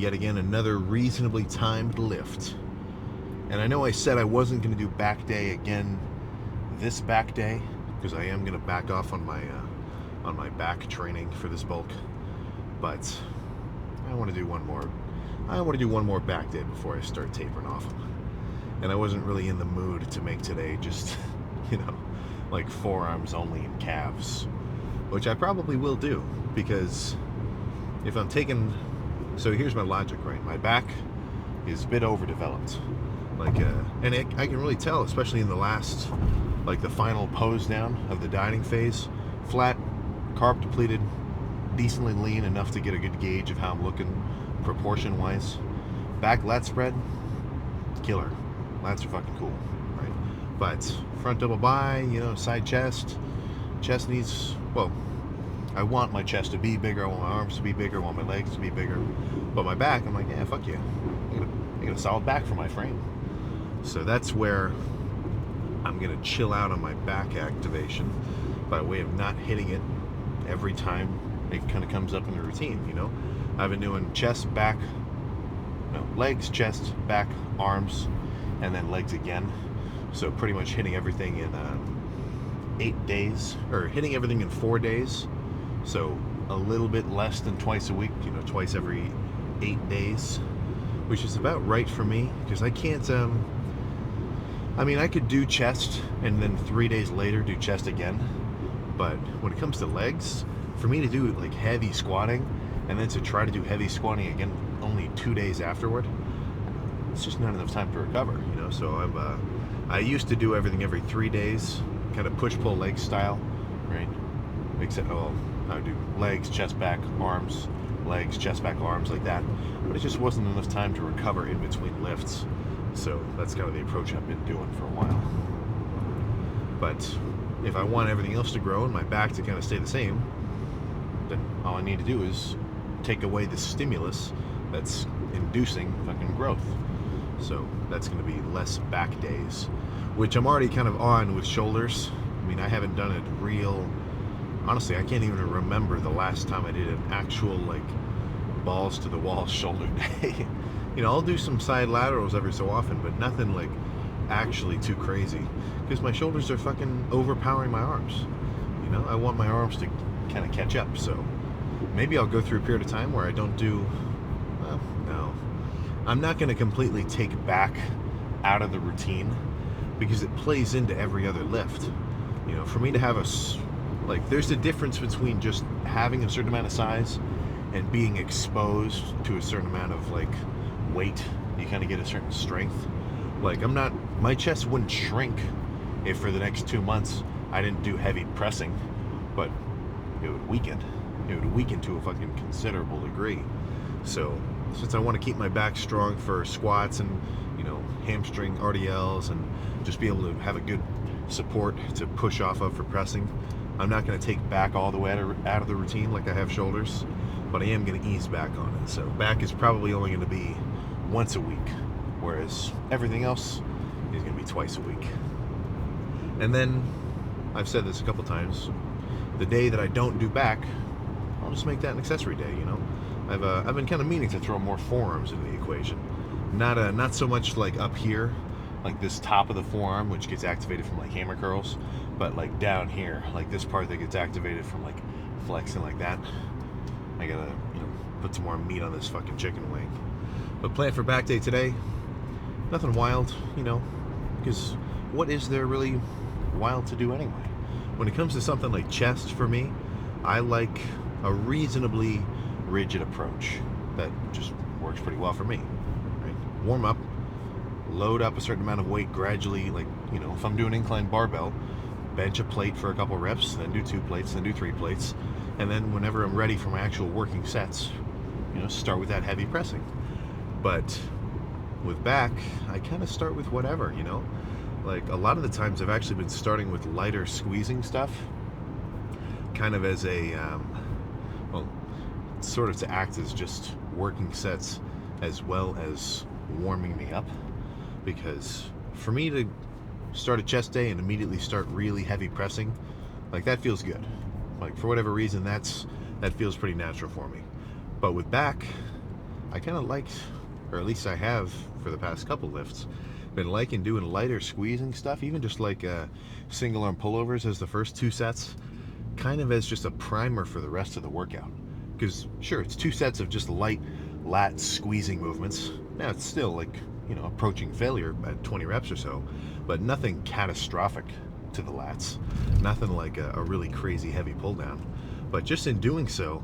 yet again another reasonably timed lift. And I know I said I wasn't going to do back day again this back day, because I am going to back off on my back training for this bulk. But I want to do one more. I want to do one more back day before I start tapering off. And I wasn't really in the mood to make today just, like forearms only and calves, which I probably will do, because if I'm taking, so here's my logic, right? My back is a bit overdeveloped, and I can really tell, especially in the last, like the final pose down of the dieting phase, flat, carb depleted, decently lean enough to get a good gauge of how I'm looking proportion wise. Back lat spread, killer. Lats are fucking cool, right? But front double bi, side chest needs, well, I want my chest to be bigger, I want my arms to be bigger, I want my legs to be bigger. But my back, I'm like, yeah, fuck yeah. I got a solid back for my frame. So that's where I'm gonna chill out on my back activation by way of not hitting it every time it kind of comes up in the routine, I've been doing chest, back, legs, chest, back, arms, and then legs again. So pretty much hitting everything in 8 days, or hitting everything in 4 days. So a little bit less than twice a week, twice every 8 days, which is about right for me, because I can't, I could do chest and then 3 days later do chest again. But when it comes to legs, for me to do like heavy squatting and then to try to do heavy squatting again only 2 days afterward, it's just not enough time to recover, So I used to do everything every 3 days, kind of push-pull leg style, right? Except, I would do legs, chest, back, arms, legs, chest, back, arms, like that. But it just wasn't enough time to recover in between lifts. So that's kind of the approach I've been doing for a while. But if I want everything else to grow and my back to kind of stay the same, then all I need to do is take away the stimulus that's inducing fucking growth. So that's going to be less back days, which I'm already kind of on with shoulders. I haven't done it real, honestly, I can't even remember the last time I did an actual like balls to the wall shoulder day. I'll do some side laterals every so often, but nothing like actually too crazy, because my shoulders are fucking overpowering my arms. I want my arms to kind of catch up. So maybe I'll go through a period of time where I don't do, well, no, I'm not going to completely take back out of the routine, because it plays into every other lift. For me to have there's a difference between just having a certain amount of size and being exposed to a certain amount of weight. You kind of get a certain strength. My chest wouldn't shrink if for the next 2 months I didn't do heavy pressing, but it would weaken. It would weaken to a fucking considerable degree. So since I want to keep my back strong for squats and hamstring RDLs and just be able to have a good support to push off of for pressing, I'm not going to take back all the way out of the routine like I have shoulders, but I am going to ease back on it. So back is probably only going to be once a week, whereas everything else is going to be twice a week. And then, I've said this a couple times, the day that I don't do back, I'll just make that an accessory day, I've been kind of meaning to throw more forearms into the equation. Not so much like up here, like this top of the forearm, which gets activated from hammer curls, but down here, this part that gets activated from flexing like that. I gotta put some more meat on this fucking chicken wing. But plan for back day today, nothing wild, because what is there really wild to do anyway? When it comes to something like chest, for me, I like a reasonably rigid approach that just works pretty well for me, right? Warm up, load up a certain amount of weight gradually, if I'm doing incline barbell, bench a plate for a couple reps, then do 2 plates, then do 3 plates, and then whenever I'm ready for my actual working sets, start with that heavy pressing. But with back, I kind of start with whatever, a lot of the times I've actually been starting with lighter squeezing stuff, kind of as a sort of to act as just working sets as well as warming me up, because for me to start a chest day and immediately start really heavy pressing, that feels good. For whatever reason, that feels pretty natural for me. But with back, I kind of liked, or at least I have for the past couple lifts, been liking doing lighter squeezing stuff, even just like single arm pullovers as the first 2 sets, kind of as just a primer for the rest of the workout. Because sure, it's 2 sets of just light lat squeezing movements. Now it's still like, approaching failure at 20 reps or so, but nothing catastrophic to the lats. Nothing like a really crazy heavy pull down. But just in doing so,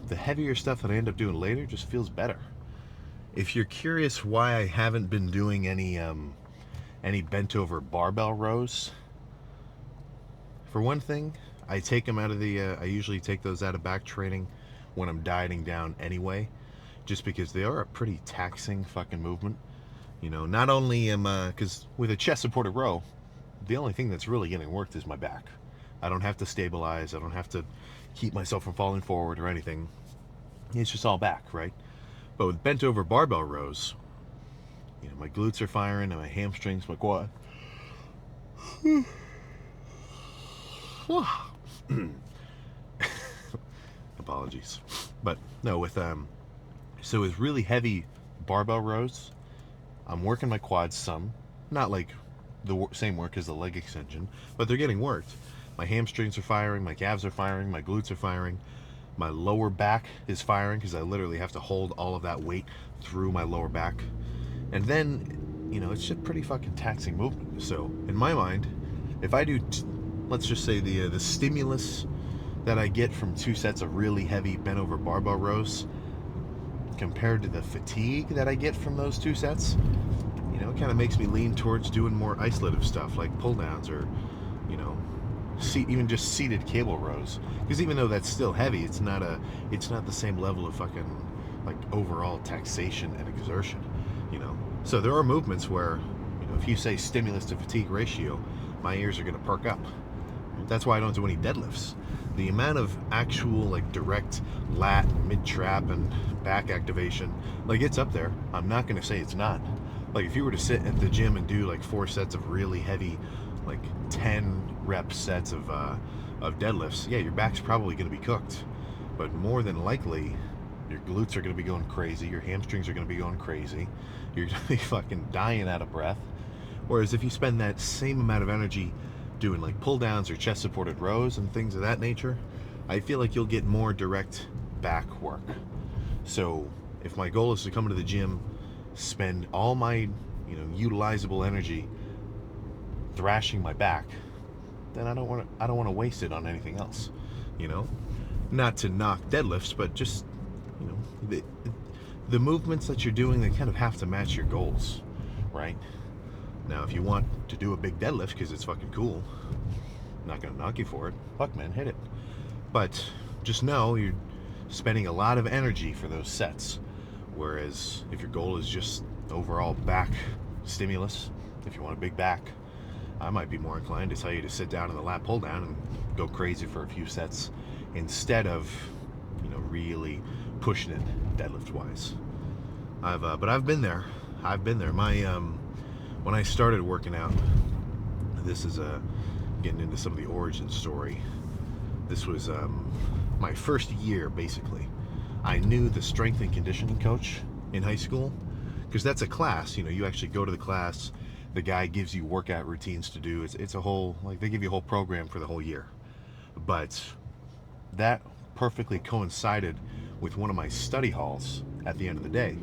the heavier stuff that I end up doing later just feels better. If you're curious why I haven't been doing any bent over barbell rows, for one thing, I take them out of the. I usually take those out of back training when I'm dieting down anyway, just because they are a pretty taxing fucking movement. Not only am because with a chest supported row, the only thing that's really getting worked is my back. I don't have to stabilize. I don't have to keep myself from falling forward or anything. It's just all back, right? But with bent over barbell rows, my glutes are firing and my hamstrings, my quad. Apologies. But no, with really heavy barbell rows, I'm working my quads some, not like the same work as the leg extension, but they're getting worked. My hamstrings are firing, my calves are firing, my glutes are firing, my lower back is firing because I literally have to hold all of that weight through my lower back. And then, it's just pretty fucking taxing movement. So in my mind, if I do, let's just say the stimulus that I get from 2 sets of really heavy bent over barbell rows compared to the fatigue that I get from those 2 sets, it kind of makes me lean towards doing more isolative stuff like pull downs or, even just seated cable rows. Because even though that's still heavy, it's not the same level of fucking like overall taxation and exertion, So there are movements where, if you say stimulus to fatigue ratio, my ears are going to perk up. That's why I don't do any deadlifts. The amount of actual like direct lat, mid trap, and back activation, like it's up there. I'm not going to say it's not. Like if you were to sit at the gym and do like 4 sets of really heavy, like 10 rep sets of deadlifts, yeah, your back's probably going to be cooked. But more than likely, your glutes are going to be going crazy. Your hamstrings are going to be going crazy. You're going to be fucking dying out of breath. Whereas if you spend that same amount of energy doing like pull downs or chest supported rows and things of that nature, I feel like you'll get more direct back work. So if my goal is to come to the gym, spend all my utilizable energy thrashing my back, then I don't want to waste it on anything else. Not to knock deadlifts, but just the movements that you're doing, they kind of have to match your goals, right? Now, if you want to do a big deadlift because it's fucking cool, I'm not gonna knock you for it. Fuck, man, hit it. But just know you're spending a lot of energy for those sets. Whereas if your goal is just overall back stimulus, if you want a big back, I might be more inclined to tell you to sit down in the lat pull down and go crazy for a few sets instead of really pushing it deadlift wise. But I've been there. My when I started working out, this is getting into some of the origin story. This was my first year, basically. I knew the strength and conditioning coach in high school because that's a class. You actually go to the class. The guy gives you workout routines to do. It's a whole, like, they give you a whole program for the whole year. But that perfectly coincided with one of my study halls at the end of the day.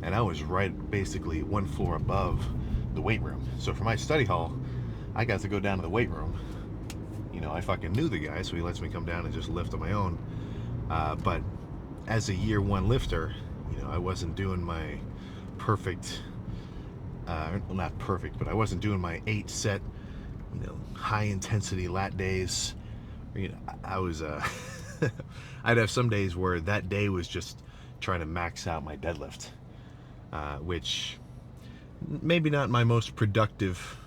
And I was right basically 1 floor above the weight room. So for my study hall, I got to go down to the weight room. I fucking knew the guy, so he lets me come down and just lift on my own. But as a year 1 lifter, I wasn't doing my perfect, not perfect, but I wasn't doing my 8 set, high intensity lat days. I was, I'd have some days where that day was just trying to max out my deadlift, which maybe not my most productive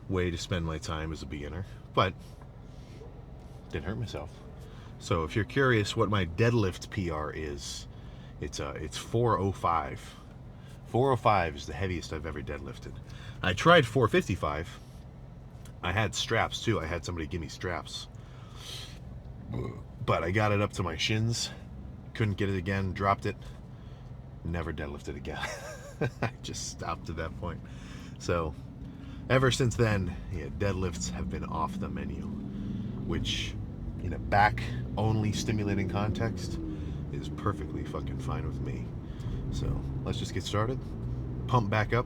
way to spend my time as a beginner, but didn't hurt myself. So if you're curious what my deadlift PR is, it's 405. 405 is the heaviest I've ever deadlifted. I tried 455. I had straps too. I had somebody give me straps, but I got it up to my shins. Couldn't get it again. Dropped it. Never deadlifted again. I just stopped at that point. So ever since then, yeah, deadlifts have been off the menu, which in a back only stimulating context is perfectly fucking fine with me. So let's just get started. Pump back up.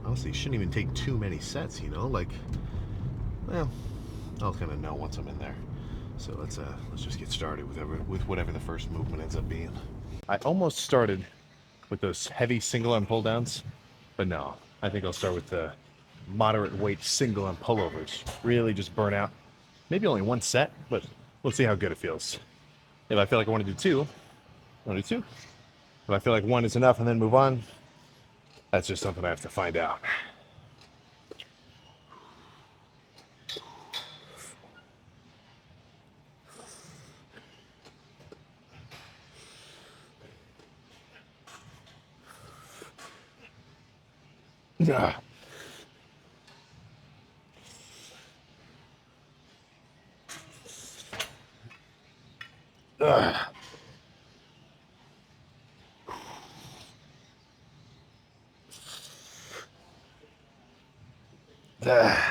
Honestly, shouldn't even take too many sets, you know? Like, well, I'll kind of know once I'm in there. So let's just get started with whatever the first movement ends up being. I almost started with those heavy single arm pull downs, but no, I think I'll start with the moderate weight single arm pullovers. Really just burn out. Maybe only one set, but we'll see how good it feels. If I feel like I want to do two, I'll do two. If I feel like one is enough and then move on, that's just something I have to find out. Ah. Ah. Ah.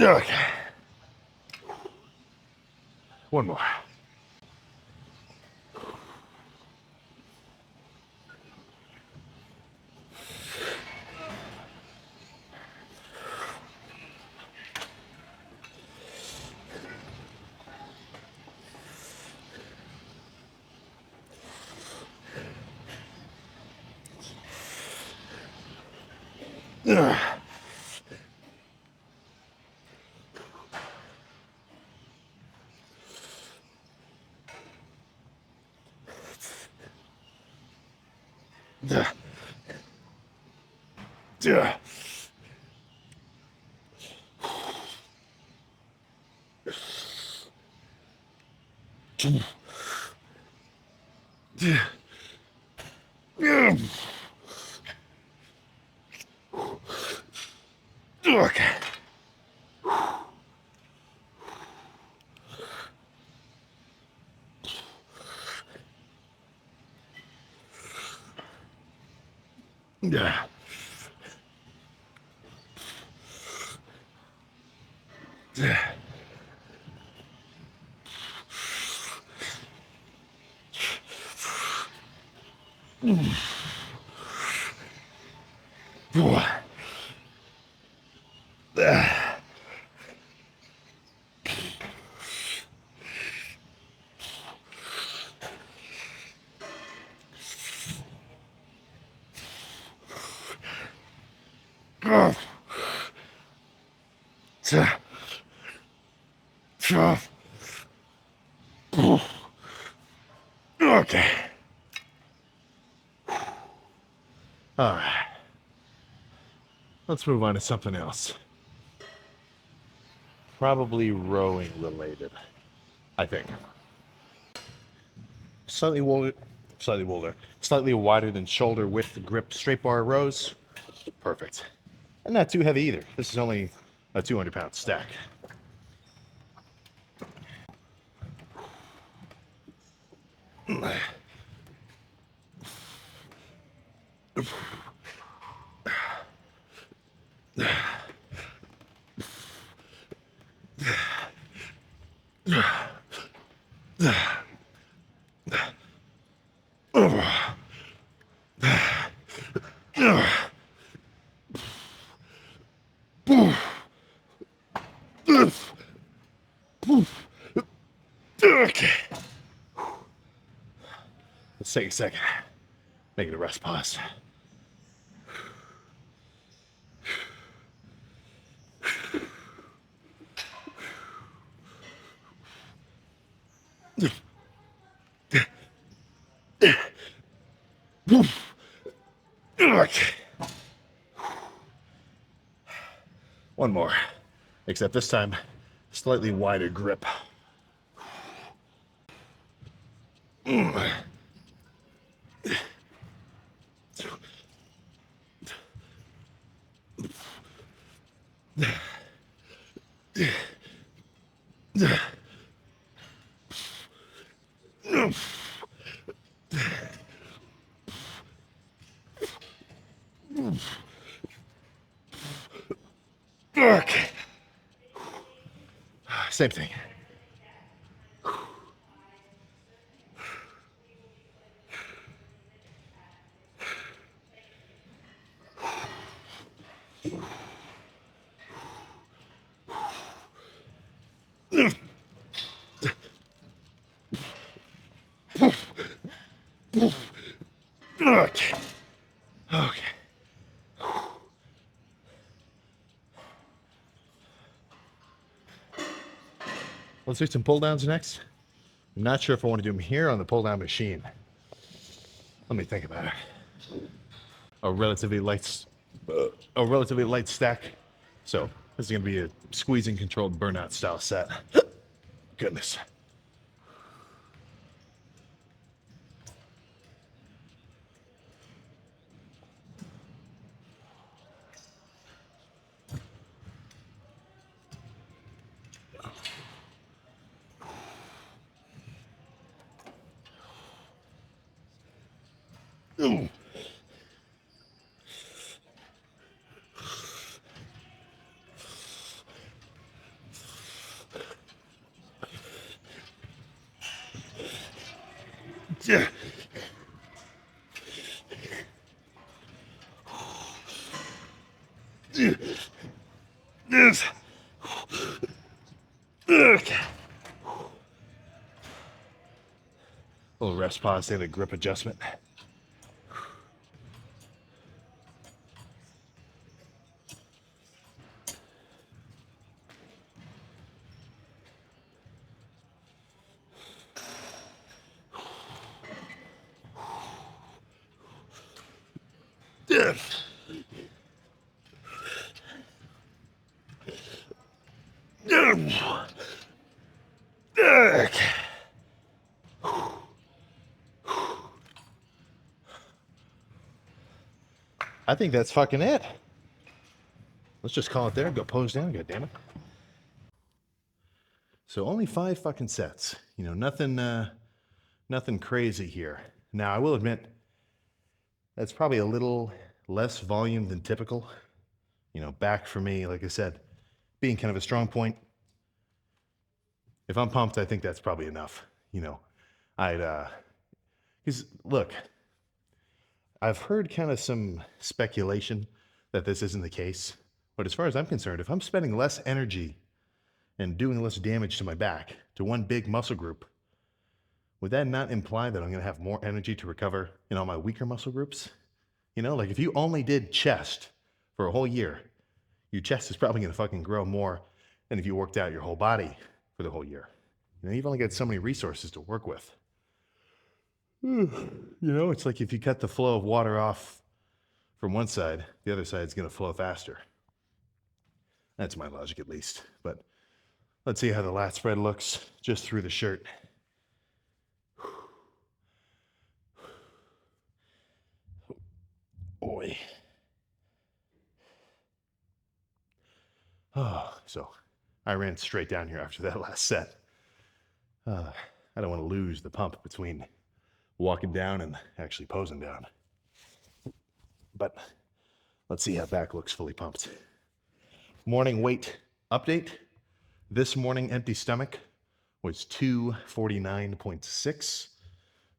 Okay. One more. Okay. Yeah. Okay. All right. Let's move on to something else. Probably rowing related, I think. Slightly wider than shoulder width grip straight bar rows. Perfect. And not too heavy either. This is only a 200-pound stack. Okay. Let's take a second. Make it a rest pause. Okay. One more, except this time, slightly wider grip. Okay. Same thing. Okay. Okay. Let's do some pull downs next. I'm not sure if I want to do them here on the pull down machine. Let me think about it. A relatively light stack. So this is gonna be a squeezing controlled burnout style set. Goodness. Ooh. Yeah. Yes. Okay. A little rest pause there, the grip adjustment. Yes. Okay. I think that's fucking it. Let's just call it there. Go pose down. God damn it. So only 5 fucking sets. You know, nothing crazy here. Now I will admit that's probably a little less volume than typical. You know, back for me, like I said, being kind of a strong point. If I'm pumped, I think that's probably enough. You know, because look, I've heard kind of some speculation that this isn't the case. But as far as I'm concerned, if I'm spending less energy and doing less damage to my back, to one big muscle group, would that not imply that I'm going to have more energy to recover in all my weaker muscle groups? You know, like if you only did chest for a whole year, your chest is probably going to fucking grow more than if you worked out your whole body for the whole year. You know, you've only got so many resources to work with. You know, it's like if you cut the flow of water off from one side, the other side's going to flow faster. That's my logic, at least. But let's see how the lat spread looks just through the shirt. Boy. Oh, so I ran straight down here after that last set. I don't want to lose the pump between walking down and actually posing down. But let's see how back looks fully pumped. Morning weight update. This morning, empty stomach was 249.6.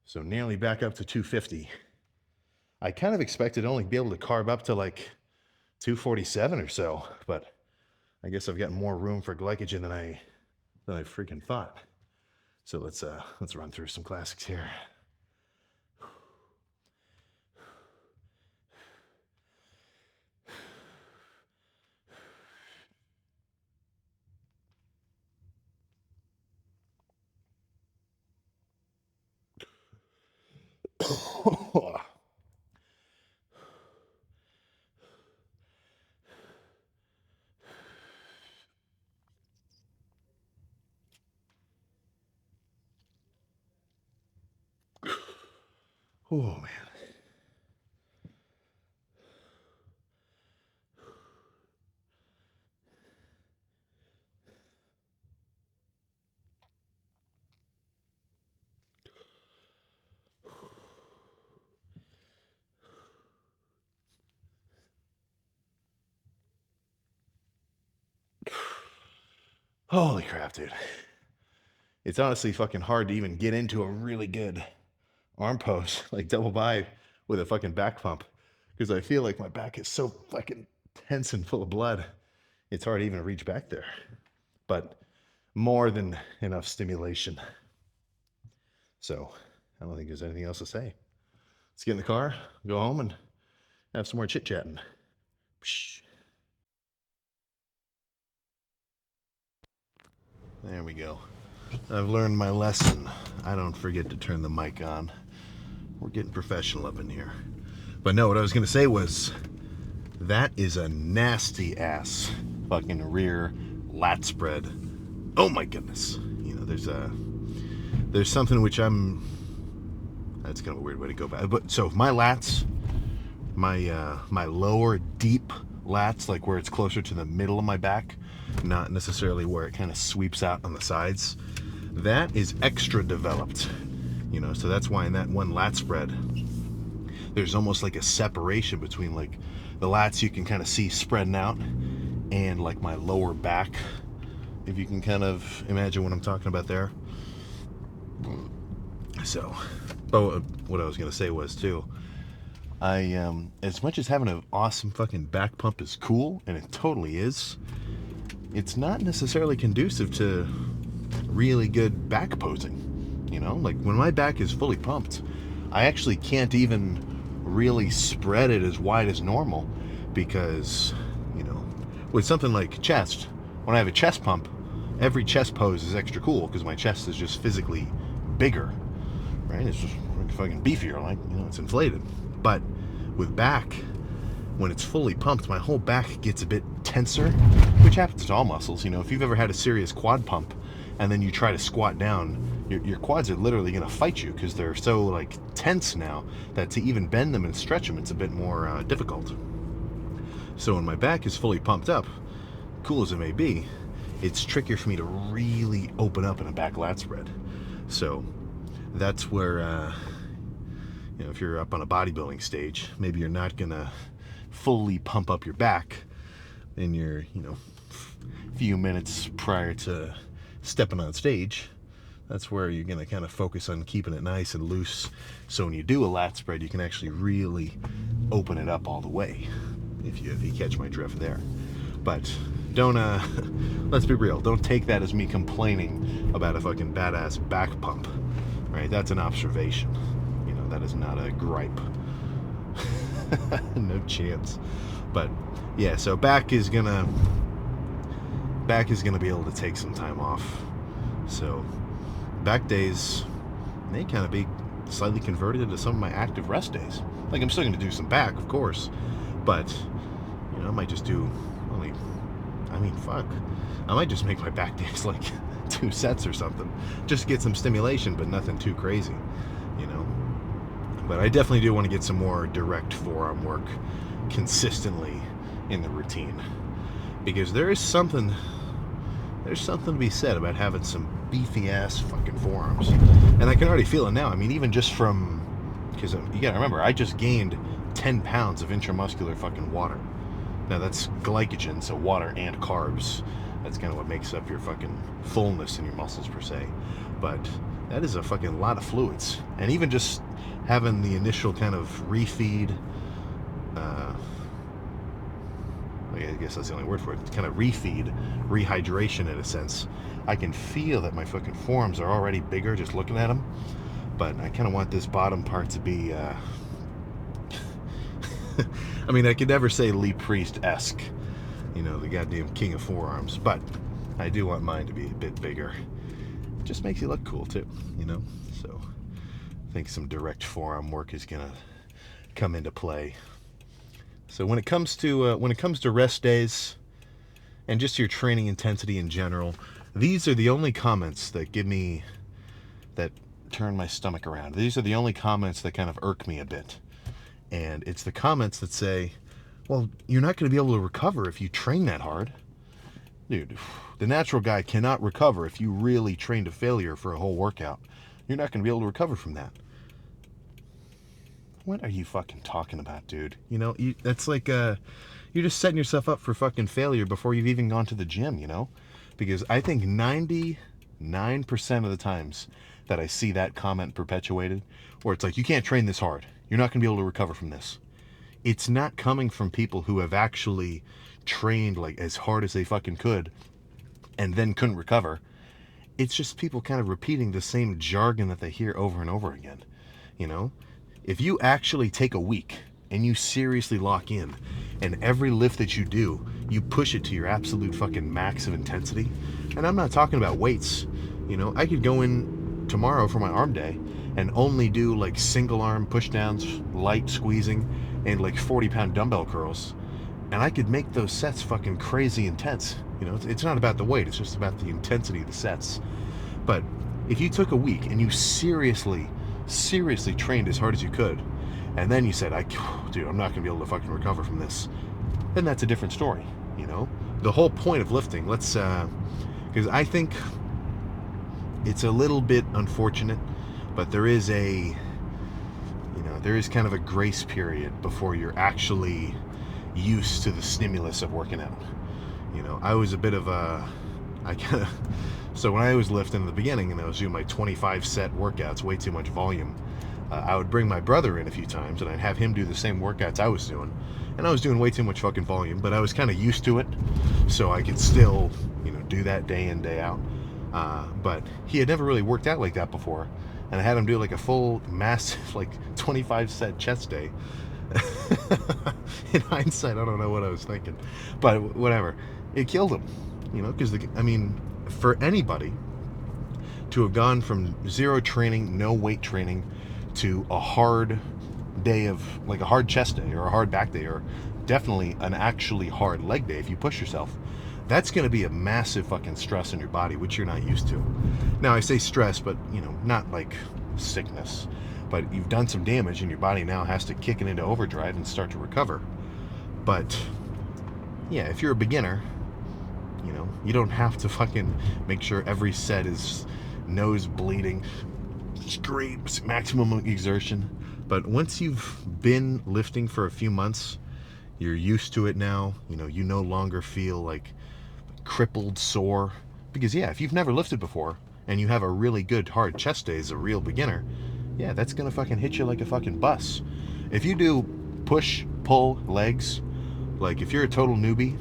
So nearly back up to 250. I kind of expected to only be able to carb up to like 247 or so, but I guess I've got more room for glycogen than I freaking thought. So let's run through some classics here. Oh man. Holy crap, dude. It's honestly fucking hard to even get into a really good arm pose, like double by with a fucking back pump, because I feel like my back is so fucking tense and full of blood. It's hard to even reach back there. But more than enough stimulation. So I don't think there's anything else to say. Let's get in the car, go home, and have some more chit-chatting. There we go. I've learned my lesson. I don't forget to turn the mic on. We're getting professional up in here. But no, what I was going to say was, that is a nasty ass fucking rear lat spread. Oh my goodness. You know, there's something which that's kind of a weird way to go back. But so my lats, my lower deep lats, like where it's closer to the middle of my back, not necessarily where it kind of sweeps out on the sides, that is extra developed. You know, so that's why in that one lat spread, there's almost like a separation between like the lats you can kind of see spreading out and like my lower back, if you can kind of imagine what I'm talking about there. So, but what I was gonna say was too, as much as having an awesome fucking back pump is cool, and it totally is, it's not necessarily conducive to really good back posing. You know, like when my back is fully pumped, I actually can't even really spread it as wide as normal, because, you know, with something like chest, when I have a chest pump, every chest pose is extra cool because my chest is just physically bigger, right? It's just fucking beefier, like, you know, it's inflated. But with back, when it's fully pumped, my whole back gets a bit tenser, which happens to all muscles. You know, if you've ever had a serious quad pump and then you try to squat down, your quads are literally going to fight you because they're so like tense now that to even bend them and stretch them, it's a bit more difficult. So when my back is fully pumped up, cool as it may be, it's trickier for me to really open up in a back lat spread. So that's where, you know, if you're up on a bodybuilding stage, maybe you're not gonna fully pump up your back in your, you know, few minutes prior to stepping on stage. That's where you're gonna kind of focus on keeping it nice and loose, so when you do a lat spread, you can actually really open it up all the way, if you catch my drift there. But don't, let's be real, don't take that as me complaining about a fucking badass back pump, right? That's an observation. You know, that is not a gripe. No chance. But yeah, so back is gonna be able to take some time off. So back days may kind of be slightly converted into some of my active rest days. Like, I'm still gonna do some back, of course, but, you know, I might just do only, I mean, fuck, I might just make my back days like 2 sets or something, just to get some stimulation, but nothing too crazy, you know. But I definitely do want to get some more direct forearm work consistently in the routine. Because there's something to be said about having some beefy ass fucking forearms. And I can already feel it now. I mean, even just from, because you gotta remember, I just gained 10 pounds of intramuscular fucking water. Now that's glycogen, so water and carbs. That's kind of what makes up your fucking fullness in your muscles per se. But that is a fucking lot of fluids. And even just having the initial kind of refeed, I guess that's the only word for it, kind of refeed, rehydration in a sense. I can feel that my fucking forearms are already bigger just looking at them. But I kind of want this bottom part to be, I mean, I could never say Lee Priest-esque, you know, the goddamn king of forearms, but I do want mine to be a bit bigger. It just makes you look cool too, you know? So I think some direct forearm work is gonna come into play. So when it comes to rest days and just your training intensity in general, these are the only comments that turn my stomach around. These are the only comments that kind of irk me a bit. And it's the comments that say, well, you're not going to be able to recover if you train that hard. Dude, the natural guy cannot recover if you really train to failure for a whole workout. You're not going to be able to recover from that. What are you fucking talking about, dude? You know, that's like, you're just setting yourself up for fucking failure before you've even gone to the gym, you know? Because I think 99% of the times that I see that comment perpetuated, where it's like, you can't train this hard. You're not going to be able to recover from this. It's not coming from people who have actually trained like as hard as they fucking could and then couldn't recover. It's just people kind of repeating the same jargon that they hear over and over again, you know? If you actually take a week and you seriously lock in and every lift that you do, you push it to your absolute fucking max of intensity, and I'm not talking about weights, you know, I could go in tomorrow for my arm day and only do like single arm push downs, light squeezing, and like 40-pound dumbbell curls, and I could make those sets fucking crazy intense. You know, it's not about the weight, it's just about the intensity of the sets. But if you took a week and you seriously trained as hard as you could, and then you said, dude, I'm not gonna be able to fucking recover from this, then that's a different story, you know? The whole point of lifting, because I think it's a little bit unfortunate, but there is kind of a grace period before you're actually used to the stimulus of working out. You know, I was a bit of so when I was lifting in the beginning and I was doing my 25 set workouts, way too much volume, I would bring my brother in a few times and I'd have him do the same workouts I was doing. And I was doing way too much fucking volume, but I was kind of used to it, so I could still, you know, do that day in, day out. But he had never really worked out like that before, and I had him do like a full, massive, like 25 set chest day. In hindsight, I don't know what I was thinking, but whatever. It killed him, you know, because I mean, for anybody to have gone from zero training, no weight training, to a hard day of, like a hard chest day or a hard back day, or definitely an actually hard leg day if you push yourself, that's going to be a massive fucking stress in your body, which you're not used to. Now, I say stress, but, you know, not like sickness, but you've done some damage and your body now has to kick it into overdrive and start to recover. But yeah, if you're a beginner, you know, you don't have to fucking make sure every set is nose bleeding, straight maximum exertion. But once you've been lifting for a few months, you're used to it now. You know, you no longer feel like crippled, sore. Because yeah, if you've never lifted before and you have a really good hard chest day as a real beginner, yeah, that's gonna fucking hit you like a fucking bus. If you do push, pull, legs, like if you're a total newbie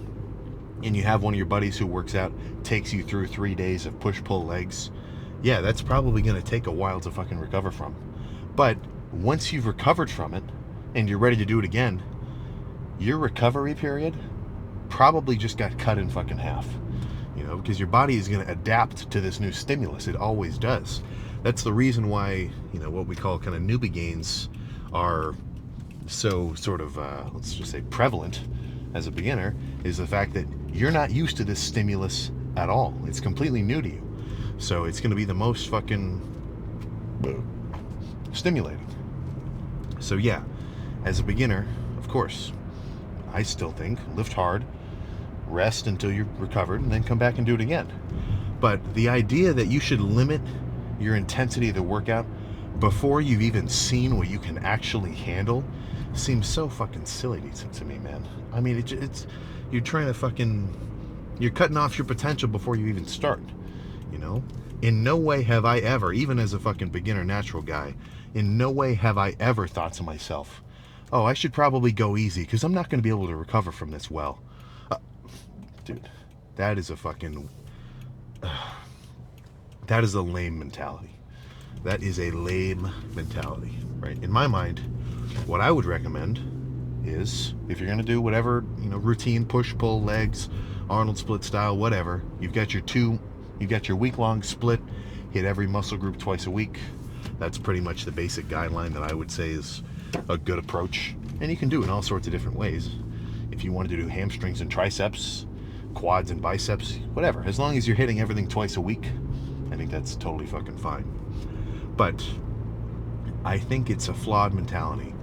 and you have one of your buddies who works out, takes you through 3 days of push, pull, legs, yeah, that's probably gonna take a while to fucking recover from. But once you've recovered from it and you're ready to do it again, your recovery period probably just got cut in fucking half, you know, because your body is going to adapt to this new stimulus. It always does. That's the reason why, you know, what we call kind of newbie gains are so sort of, let's just say prevalent as a beginner, is the fact that you're not used to this stimulus at all. It's completely new to you. So it's going to be the most fucking stimulating. So yeah, as a beginner, of course, I still think lift hard, rest until you're recovered, and then come back and do it again. But the idea that you should limit your intensity of the workout before you've even seen what you can actually handle seems so fucking silly to me, man. I mean, it's you're trying to fucking, you're cutting off your potential before you even start, you know? In no way have I ever, even as a fucking beginner natural guy, in no way have I ever thought to myself, oh, I should probably go easy because I'm not going to be able to recover from this well. Dude, that is a fucking, that is a lame mentality. That is a lame mentality, right? In my mind, what I would recommend is, if you're going to do whatever, you know, routine, push, pull, legs, Arnold split style, whatever, you've got your week-long split, hit every muscle group twice a week. That's pretty much the basic guideline that I would say is a good approach. And you can do it in all sorts of different ways. If you wanted to do hamstrings and triceps, quads and biceps, whatever. As long as you're hitting everything twice a week, I think that's totally fucking fine. But I think it's a flawed mentality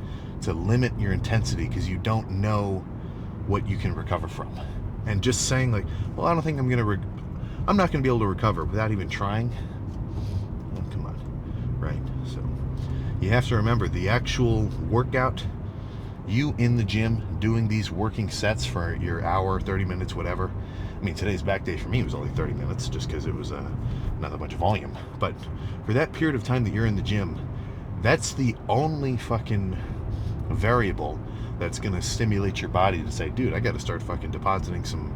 to limit your intensity because you don't know what you can recover from. And just saying like, well, I don't think I'm not going to be able to recover without even trying. Oh, come on, right? So you have to remember the actual workout, you in the gym doing these working sets for your hour, 30 minutes, whatever. I mean, today's back day for me was only 30 minutes just because it was not that much volume. But for that period of time that you're in the gym, that's the only fucking variable that's going to stimulate your body to say, dude, I got to start fucking depositing some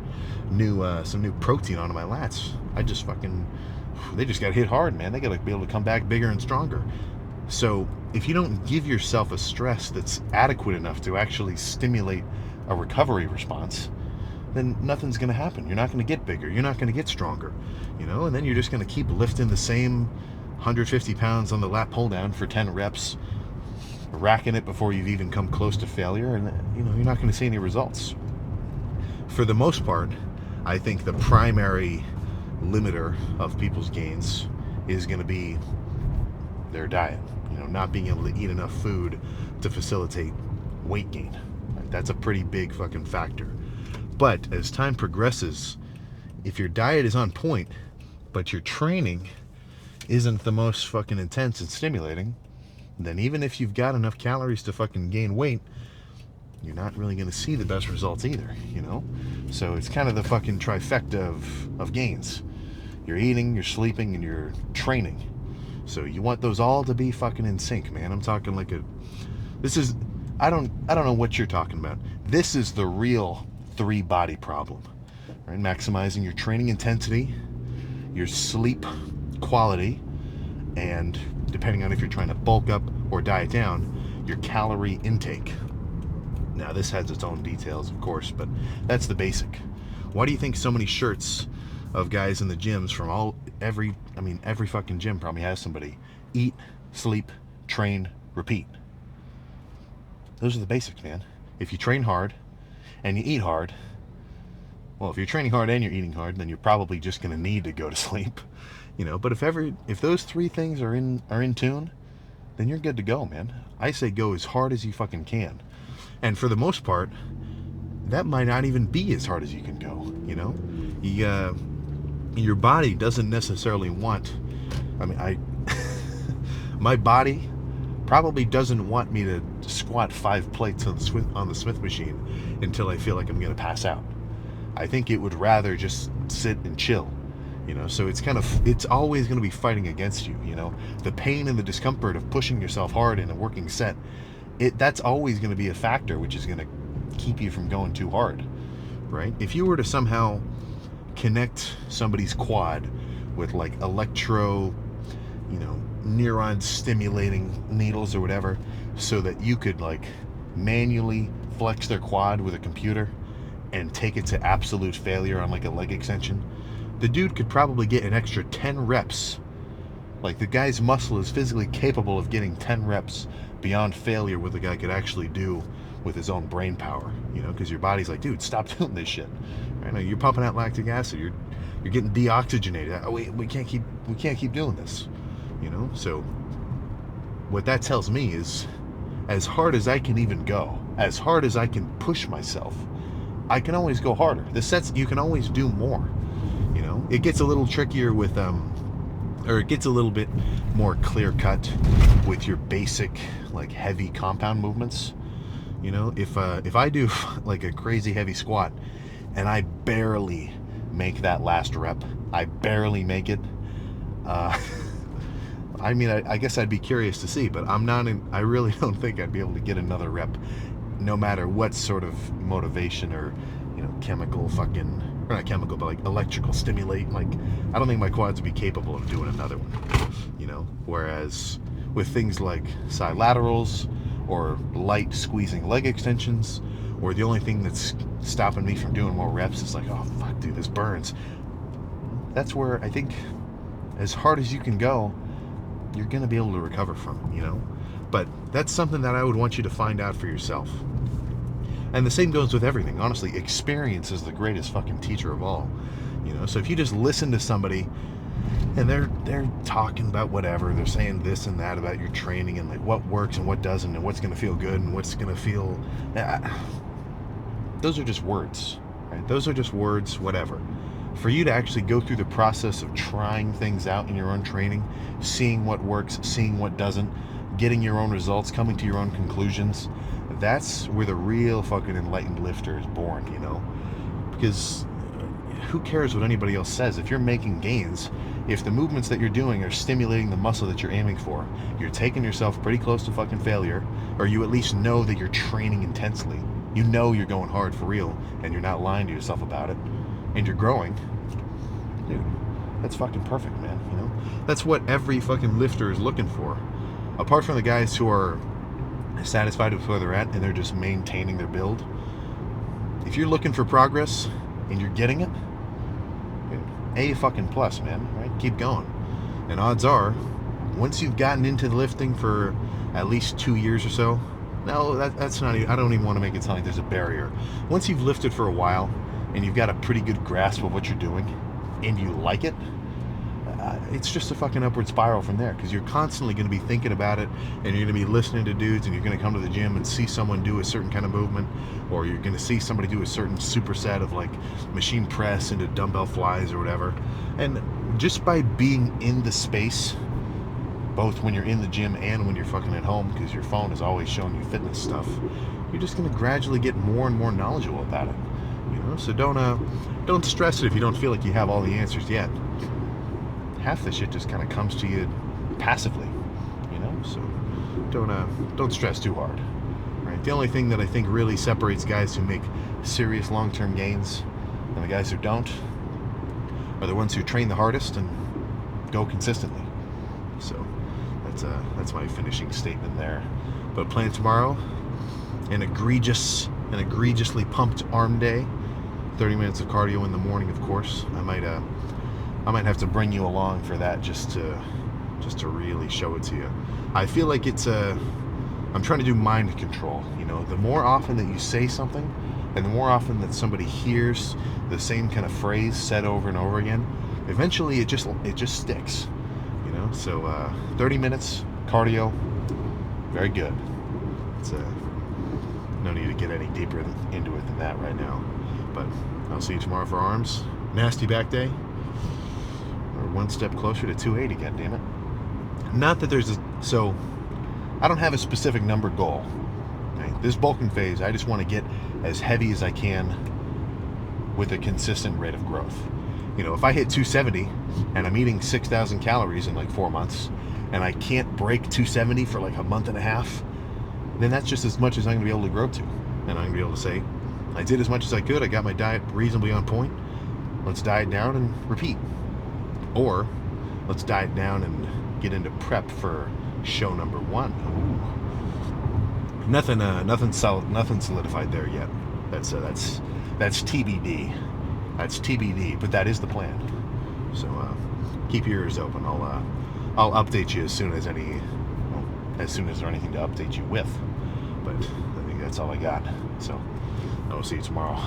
new protein onto my lats. They just got to hit hard, man. They got to be able to come back bigger and stronger. So if you don't give yourself a stress that's adequate enough to actually stimulate a recovery response, then nothing's going to happen. You're not going to get bigger. You're not going to get stronger, you know, and then you're just going to keep lifting the same 150 pounds on the lat pull down for 10 reps, racking it before you've even come close to failure, and you know, you're not going to see any results. For the most part, I think the primary limiter of people's gains is going to be their diet, you know, not being able to eat enough food to facilitate weight gain. Right? That's a pretty big fucking factor. But as time progresses, if your diet is on point, but your training isn't the most fucking intense and stimulating, then even if you've got enough calories to fucking gain weight, you're not really going to see the best results either, you know? So it's kind of the fucking trifecta of gains. You're eating, you're sleeping, and you're training. So you want those all to be fucking in sync, man. I'm talking like I don't know what you're talking about. This is the real 3-body problem, right? Maximizing your training intensity, your sleep quality, and depending on if you're trying to bulk up or diet down, your calorie intake. Now this has its own details, of course, but that's the basic. Why do you think so many shirts of guys in the gyms from every fucking gym probably has somebody eat, sleep, train, repeat? Those are the basics, man. If you train hard and you eat hard, well, if you're training hard and you're eating hard, then you're probably just going to need to go to sleep, you know. But if those 3 things are in tune, then you're good to go, man. I say go as hard as you fucking can. And for the most part, that might not even be as hard as you can go, you know. Your body doesn't necessarily want, my body probably doesn't want me to squat 5 plates on the Smith machine until I feel like I'm going to pass out. I think it would rather just sit and chill, you know. So it's always going to be fighting against you, you know. The pain and the discomfort of pushing yourself hard in a working set, that's always going to be a factor which is going to keep you from going too hard, right? If you were to somehow connect somebody's quad with like electro, you know, neuron stimulating needles or whatever, so that you could like manually flex their quad with a computer and take it to absolute failure on like a leg extension, the dude could probably get an extra 10 reps. Like the guy's muscle is physically capable of getting 10 reps beyond failure what the guy could actually do with his own brain power, you know, because your body's like, dude, stop doing this shit. Right now you're pumping out lactic acid, you're getting deoxygenated. We can't keep doing this, you know. So what that tells me is, as hard as I can even go, as hard as I can push myself, I can always go harder. The sets, you can always do more. You know, it gets a little trickier with or it gets a little bit more clear cut with your basic like heavy compound movements. You know, if I do like a crazy heavy squat and I barely make that last rep, I barely make it. I mean, I guess I'd be curious to see, but I really don't think I'd be able to get another rep, no matter what sort of motivation or, you know, chemical fucking, or not chemical, but like electrical stimulate. Like, I don't think my quads would be capable of doing another one, you know? Whereas with things like side laterals or light squeezing leg extensions, or the only thing that's stopping me from doing more reps is like, oh, fuck, dude, this burns. That's where I think as hard as you can go, you're going to be able to recover from it, you know? But that's something that I would want you to find out for yourself. And the same goes with everything. Honestly, experience is the greatest fucking teacher of all. You know, so if you just listen to somebody and they're talking about whatever, they're saying this and that about your training and like what works and what doesn't and what's going to feel good and what's going to feel... those are just words, right? Those are just words, whatever. For you to actually go through the process of trying things out in your own training, seeing what works, seeing what doesn't, getting your own results, coming to your own conclusions, that's where the real fucking enlightened lifter is born, you know? Because who cares what anybody else says? If you're making gains, if the movements that you're doing are stimulating the muscle that you're aiming for, you're taking yourself pretty close to fucking failure, or you at least know that you're training intensely. You know you're going hard for real, and you're not lying to yourself about it, and you're growing. Dude, that's fucking perfect, man, you know? That's what every fucking lifter is looking for. Apart from the guys who are satisfied with where they're at and they're just maintaining their build, if you're looking for progress and you're getting it, A fucking plus, man, right? Keep going. And odds are, once you've gotten into lifting for at least 2 years or so, no, that's not even, I don't even want to make it sound like there's a barrier. Once you've lifted for a while and you've got a pretty good grasp of what you're doing and you like it, it's just a fucking upward spiral from there, because you're constantly going to be thinking about it, and you're going to be listening to dudes, and you're going to come to the gym and see someone do a certain kind of movement, or you're going to see somebody do a certain superset of like machine press into dumbbell flies or whatever. And just by being in the space, both when you're in the gym and when you're fucking at home, because your phone is always showing you fitness stuff, you're just going to gradually get more and more knowledgeable about it, you know? So don't stress it if you don't feel like you have all the answers yet. Half the shit just kind of comes to you passively, you know? So don't stress too hard, right? The only thing that I think really separates guys who make serious long-term gains and the guys who don't are the ones who train the hardest and go consistently. So that's my finishing statement there. But playing tomorrow, an egregiously pumped arm day, 30 minutes of cardio in the morning, of course. I might have to bring you along for that just to really show it to you. I feel like I'm trying to do mind control, you know? The more often that you say something, and the more often that somebody hears the same kind of phrase said over and over again, eventually it just sticks, you know? So 30 minutes cardio, very good. It's no need to get any deeper into it than that right now. But I'll see you tomorrow for arms. Nasty back day. We're one step closer to 280, goddammit. Not that so I don't have a specific number goal. Okay? This bulking phase, I just want to get as heavy as I can with a consistent rate of growth. You know, if I hit 270 and I'm eating 6,000 calories in like 4 months, and I can't break 270 for like a month and a half, then that's just as much as I'm going to be able to grow to. And I'm going to be able to say, I did as much as I could, I got my diet reasonably on point, let's diet down and repeat. Or let's diet down and get into prep for show number 1. Ooh. Nothing solidified there yet. That's TBD. That's TBD, but that is the plan. So keep your ears open. I'll update you as soon as there's anything to update you with. But I think that's all I got. So I will see you tomorrow.